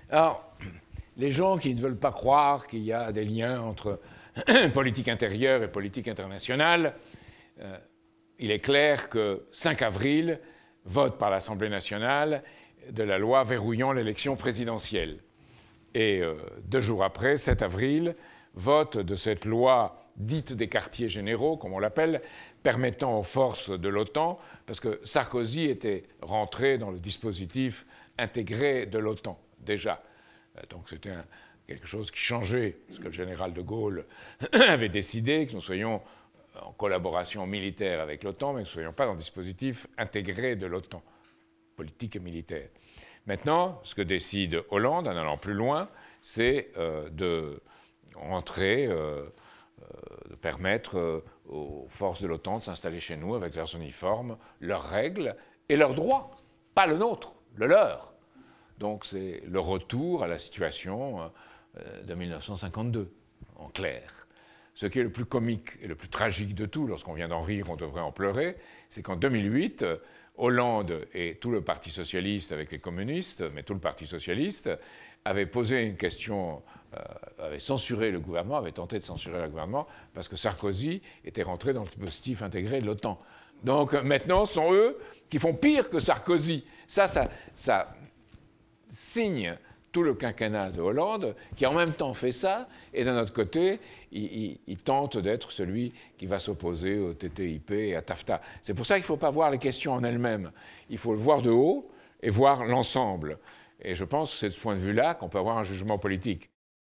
Alors, les gens qui ne veulent pas croire qu'il y a des liens entre politique intérieure et politique internationale, il est clair que 5 avril, vote par l'Assemblée nationale de la loi verrouillant l'élection présidentielle. Et 2 jours après, 7 avril, vote de cette loi dite des quartiers généraux, comme on l'appelle, permettant aux forces de l'OTAN, parce que Sarkozy était rentré dans le dispositif intégré de l'OTAN, déjà. Donc c'était quelque chose qui changeait, ce que le général de Gaulle avait décidé, que nous soyons en collaboration militaire avec l'OTAN, mais que nous ne soyons pas dans le dispositif intégré de l'OTAN, politique et militaire. Maintenant, ce que décide Hollande, en allant plus loin, c'est de rentrer, de permettre aux forces de l'OTAN de s'installer chez nous avec leurs uniformes, leurs règles et leurs droits, pas le nôtre, le leur. Donc c'est le retour à la situation de 1952, en clair. Ce qui est le plus comique et le plus tragique de tout, lorsqu'on vient d'en rire, on devrait en pleurer, c'est qu'en 2008, Hollande et tout le Parti socialiste avec les communistes, mais tout le Parti socialiste, avaient posé une question, avaient censuré le gouvernement, avaient tenté de censurer le gouvernement, parce que Sarkozy était rentré dans le dispositif intégré de l'OTAN. Donc maintenant, ce sont eux qui font pire que Sarkozy. Ça signe tout le quinquennat de Hollande, qui en même temps fait ça, et d'un autre côté, il tente d'être celui qui va s'opposer au TTIP et à TAFTA. C'est pour ça qu'il ne faut pas voir les questions en elles-mêmes. Il faut le voir de haut et voir l'ensemble. Et je pense que c'est de ce point de vue-là qu'on peut avoir un jugement politique.